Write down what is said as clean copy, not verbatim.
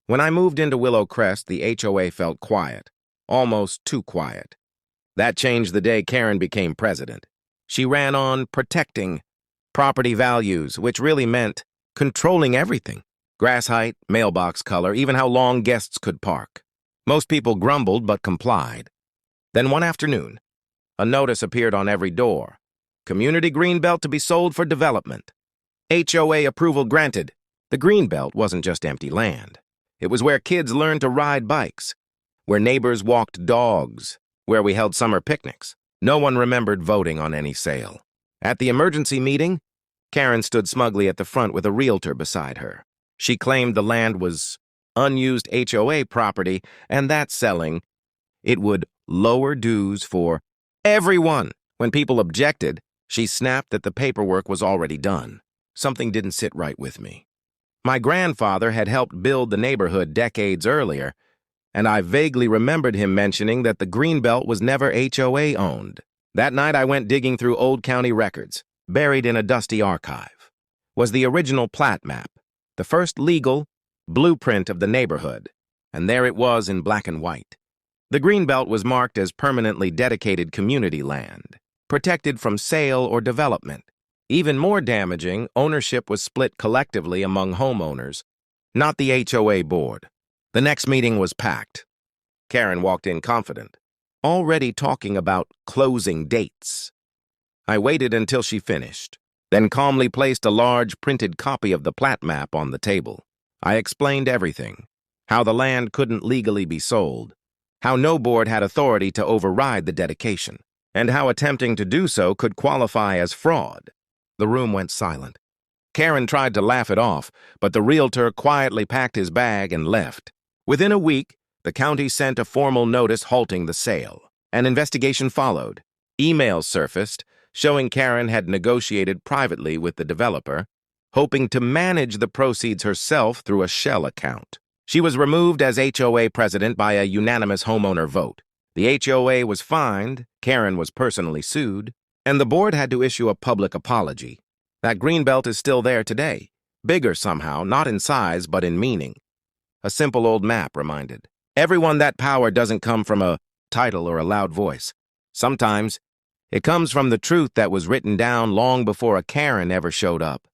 When I moved into Willow Crest, the HOA felt quiet, almost too quiet. That changed the day Karen became president. She ran on protecting property values, which really meant controlling everything. Grass height, mailbox color, even how long guests could park. Most people grumbled but complied. Then one afternoon, a notice appeared on every door. Community Greenbelt to be sold for development. HOA approval granted. The Greenbelt wasn't just empty land. It was where kids learned to ride bikes, where neighbors walked dogs, where we held summer picnics. No one remembered voting on any sale. At the emergency meeting, Karen stood smugly at the front with a realtor beside her. She claimed the land was unused HOA property, and that selling, it would lower dues for everyone. When people objected, she snapped that the paperwork was already done. Something didn't sit right with me. My grandfather had helped build the neighborhood decades earlier, and I vaguely remembered him mentioning that the Greenbelt was never HOA owned. That night I went digging through old county records, buried in a dusty archive. Was the original Plat map, the first legal blueprint of the neighborhood, and there it was in black and white. The Greenbelt was marked as permanently dedicated community land, protected from sale or development. Even more damaging, ownership was split collectively among homeowners, not the HOA board. The next meeting was packed. Karen walked in confident, already talking about closing dates. I waited until she finished, then calmly placed a large printed copy of the Plat map on the table. I explained everything, how the land couldn't legally be sold, how no board had authority to override the dedication, and how attempting to do so could qualify as fraud. The room went silent. Karen tried to laugh it off, but the realtor quietly packed his bag and left. Within a week, the county sent a formal notice halting the sale. An investigation followed. Emails surfaced, showing Karen had negotiated privately with the developer, hoping to manage the proceeds herself through a shell account. She was removed as HOA president by a unanimous homeowner vote. The HOA was fined, Karen was personally sued, and the board had to issue a public apology. That Greenbelt is still there today, bigger somehow, not in size but in meaning. A simple old map reminded everyone that power doesn't come from a title or a loud voice. Sometimes it comes from the truth that was written down long before a Karen ever showed up.